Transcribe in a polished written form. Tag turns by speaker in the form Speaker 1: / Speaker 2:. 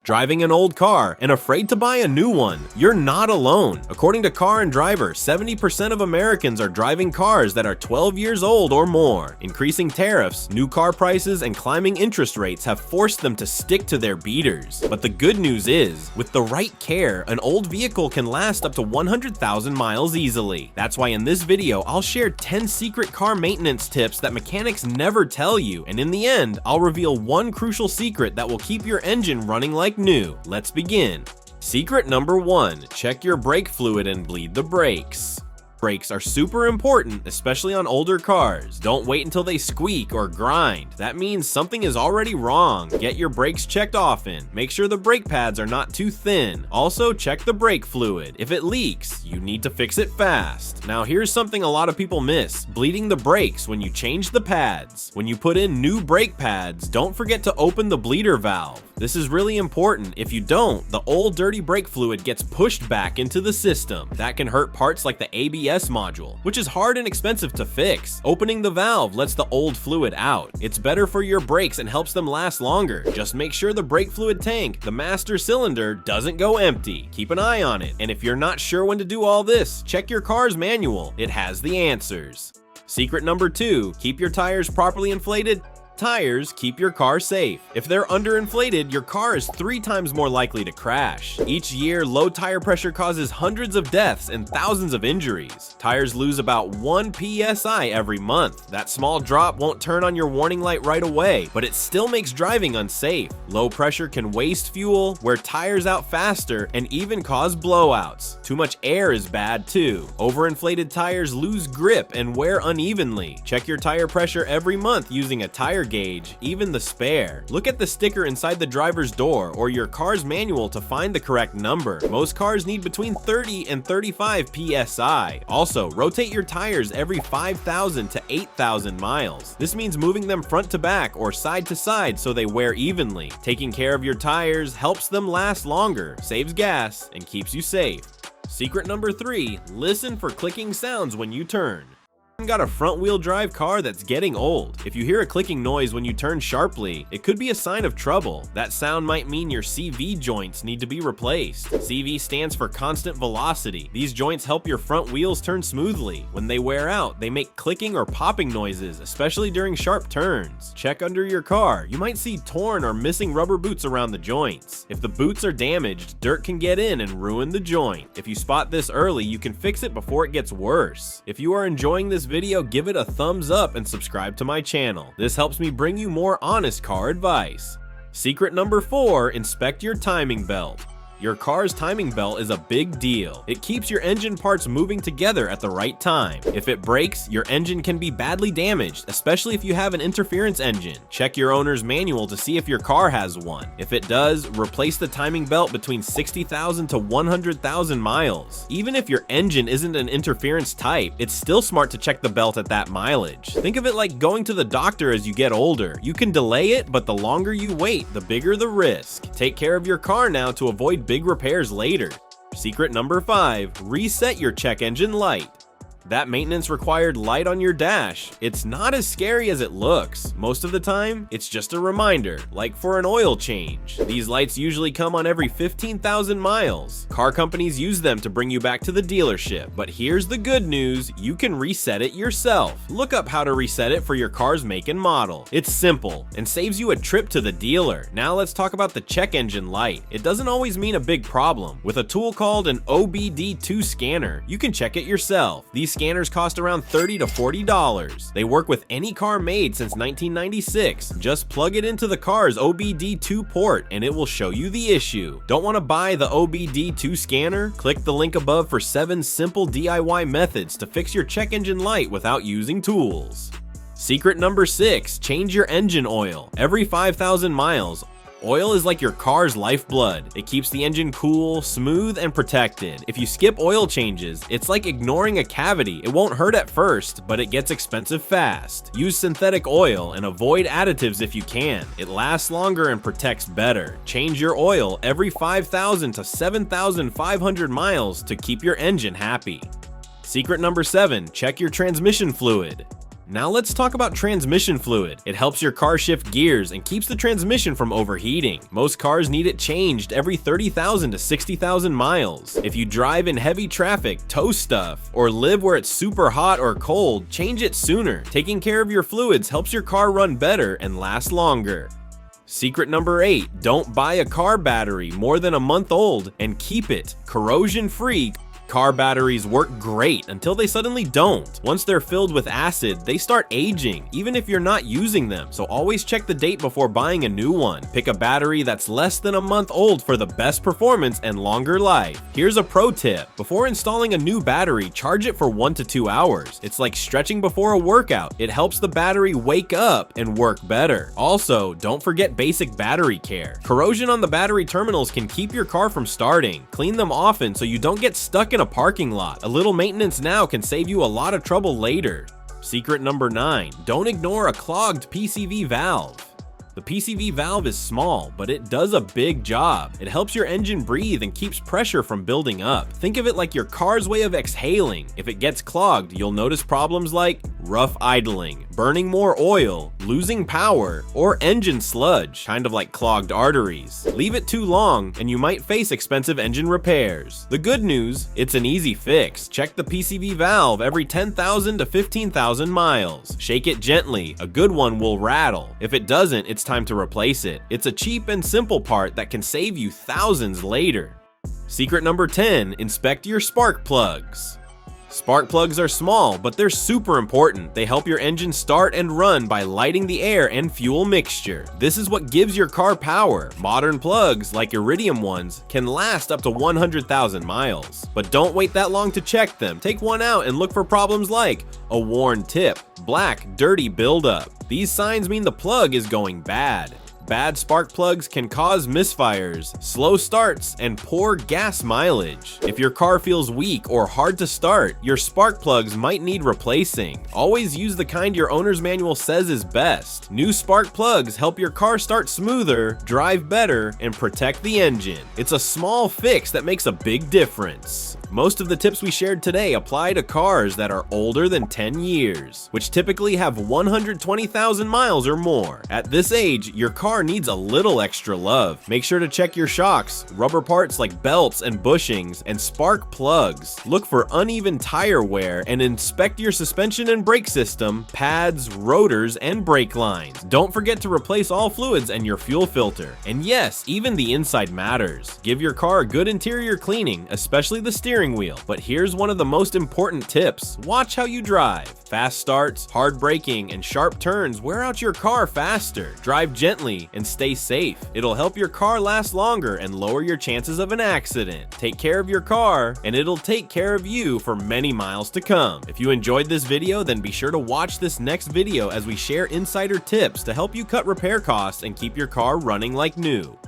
Speaker 1: Driving an old car and afraid to buy a new one? You're not alone. According to Car and Driver, 70% of Americans are driving cars that are 12 years old or more. Increasing tariffs, new car prices, and climbing interest rates have forced them to stick to their beaters. But the good news is, with the right care, an old vehicle can last up to 100,000 miles easily. That's why in this video, I'll share 10 secret car maintenance tips that mechanics never tell you, and in the end, I'll reveal one crucial secret that will keep your engine running like new. Let's begin. Secret number 1, check your brake fluid and bleed the brakes. Brakes are super important, especially on older cars. Don't wait until they squeak or grind. That means something is already wrong. Get your brakes checked often. Make sure the brake pads are not too thin. Also, check the brake fluid. If it leaks, you need to fix it fast. Now, here's something a lot of people miss: bleeding the brakes when you change the pads. When you put in new brake pads, don't forget to open the bleeder valve. This is really important. If you don't, the old dirty brake fluid gets pushed back into the system. That can hurt parts like the ABS module, which is hard and expensive to fix. Opening the valve lets the old fluid out. It's better for your brakes and helps them last longer. Just make sure the brake fluid tank, the master cylinder, doesn't go empty. Keep an eye on it. And if you're not sure when to do all this, check your car's manual. It has the answers. Secret number 2, keep your tires properly inflated. Tires keep your car safe. If they're underinflated, your car is 3 times more likely to crash. Each year, low tire pressure causes hundreds of deaths and thousands of injuries. Tires lose about 1 psi every month. That small drop won't turn on your warning light right away, but it still makes driving unsafe. Low pressure can waste fuel, wear tires out faster, and even cause blowouts. Too much air is bad too. Overinflated tires lose grip and wear unevenly. Check your tire pressure every month using a tire gauge, even the spare. Look at the sticker inside the driver's door or your car's manual to find the correct number. Most cars need between 30 and 35 psi. Also, rotate your tires every 5,000 to 8,000 miles. This means moving them front to back or side to side so they wear evenly. Taking care of your tires helps them last longer, saves gas, and keeps you safe. Secret number 3, listen for clicking sounds when you turn. Got a front-wheel drive car that's getting old. If you hear a clicking noise when you turn sharply, it could be a sign of trouble. That sound might mean your CV joints need to be replaced. CV stands for constant velocity. These joints help your front wheels turn smoothly. When they wear out, they make clicking or popping noises, especially during sharp turns. Check under your car. You might see torn or missing rubber boots around the joints. If the boots are damaged, dirt can get in and ruin the joint. If you spot this early, you can fix it before it gets worse. If you are enjoying this video, give it a thumbs up and subscribe to my channel. This helps me bring you more honest car advice. Secret number 4, inspect your timing belt. Your car's timing belt is a big deal. It keeps your engine parts moving together at the right time. If it breaks, your engine can be badly damaged, especially if you have an interference engine. Check your owner's manual to see if your car has one. If it does, replace the timing belt between 60,000 to 100,000 miles. Even if your engine isn't an interference type, it's still smart to check the belt at that mileage. Think of it like going to the doctor as you get older. You can delay it, but the longer you wait, the bigger the risk. Take care of your car now to avoid big repairs later. Secret number 5, reset your check engine light. That maintenance required light on your dash. It's not as scary as it looks. Most of the time, it's just a reminder, like for an oil change. These lights usually come on every 15,000 miles. Car companies use them to bring you back to the dealership, but here's the good news: you can reset it yourself. Look up how to reset it for your car's make and model. It's simple and saves you a trip to the dealer. Now let's talk about the check engine light. It doesn't always mean a big problem. With a tool called an OBD2 scanner, you can check it yourself. These scanners cost around $30 to $40. They work with any car made since 1996. Just plug it into the car's OBD2 port and it will show you the issue. Don't want to buy the OBD2 scanner? Click the link above for 7 simple DIY methods to fix your check engine light without using tools. Secret number 6, change your engine oil every 5,000 miles. Oil is like your car's lifeblood. It keeps the engine cool, smooth, and protected. If you skip oil changes, it's like ignoring a cavity. It won't hurt at first, but it gets expensive fast. Use synthetic oil and avoid additives if you can. It lasts longer and protects better. Change your oil every 5,000 to 7,500 miles to keep your engine happy. Secret number 7, check your transmission fluid. Now let's talk about transmission fluid. It helps your car shift gears and keeps the transmission from overheating. Most cars need it changed every 30,000 to 60,000 miles. If you drive in heavy traffic, tow stuff, or live where it's super hot or cold, change it sooner. Taking care of your fluids helps your car run better and last longer. Secret number 8, don't buy a car battery more than a month old and keep it corrosion-free. Car batteries work great until they suddenly don't. Once they're filled with acid, they start aging, even if you're not using them, so always check the date before buying a new one. Pick a battery that's less than a month old for the best performance and longer life. Here's a pro tip. Before installing a new battery, charge it for 1 to 2 hours. It's like stretching before a workout. It helps the battery wake up and work better. Also, don't forget basic battery care. Corrosion on the battery terminals can keep your car from starting. Clean them often so you don't get stuck in a parking lot. A little maintenance now can save you a lot of trouble later. Secret number 9, don't ignore a clogged PCV valve. The PCV valve is small, but it does a big job. It helps your engine breathe and keeps pressure from building up. Think of it like your car's way of exhaling. If it gets clogged, you'll notice problems like rough idling, burning more oil, losing power, or engine sludge, kind of like clogged arteries. Leave it too long, and you might face expensive engine repairs. The good news, it's an easy fix. Check the PCV valve every 10,000 to 15,000 miles. Shake it gently, a good one will rattle. If it doesn't, it's time to replace it. It's a cheap and simple part that can save you thousands later. Secret number 10, inspect your spark plugs. Spark plugs are small, but they're super important. They help your engine start and run by lighting the air and fuel mixture. This is what gives your car power. Modern plugs, like iridium ones, can last up to 100,000 miles. But don't wait that long to check them. Take one out and look for problems like a worn tip, black, dirty buildup. These signs mean the plug is going bad. Bad spark plugs can cause misfires, slow starts, and poor gas mileage. If your car feels weak or hard to start, your spark plugs might need replacing. Always use the kind your owner's manual says is best. New spark plugs help your car start smoother, drive better, and protect the engine. It's a small fix that makes a big difference. Most of the tips we shared today apply to cars that are older than 10 years, which typically have 120,000 miles or more. At this age, your car needs a little extra love. Make sure to check your shocks, rubber parts like belts and bushings, and spark plugs. Look for uneven tire wear and inspect your suspension and brake system, pads, rotors, and brake lines. Don't forget to replace all fluids and your fuel filter. And yes, even the inside matters. Give your car a good interior cleaning, especially the steering wheel. But here's one of the most important tips. Watch how you drive. Fast starts, hard braking, and sharp turns wear out your car faster. Drive gently and stay safe. It'll help your car last longer and lower your chances of an accident. Take care of your car, and it'll take care of you for many miles to come. If you enjoyed this video, then be sure to watch this next video as we share insider tips to help you cut repair costs and keep your car running like new.